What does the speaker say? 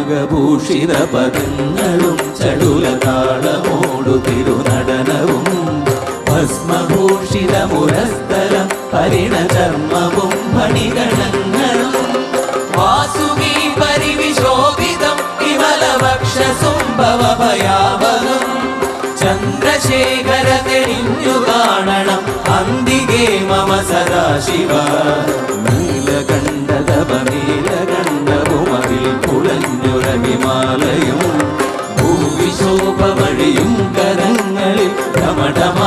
നാഗഭൂഷിത പദങ്ങളും ചടുലതാളമോടു തിരുനടനവും ഭസ്മഭൂഷിത മുരസ്ഥലം പരിണചർമ്മവും മണിഗണങ്ങളും വാസുകി പരിവിശോഭിതം വിമലവക്ഷസുംഭവഭയാവകം ചന്ദ്രശേഖര തെളിഞ്ഞു കാണണം അന്തികേ മമ സദാശിവ നീലകണ്ഠതപനീലകണ്ഠവുമതിൽ കുളഞ്ഞുര ഹിമാലയും ഭൂവിശോഭമഴിയും കരങ്ങളിൽ ഘമഠമ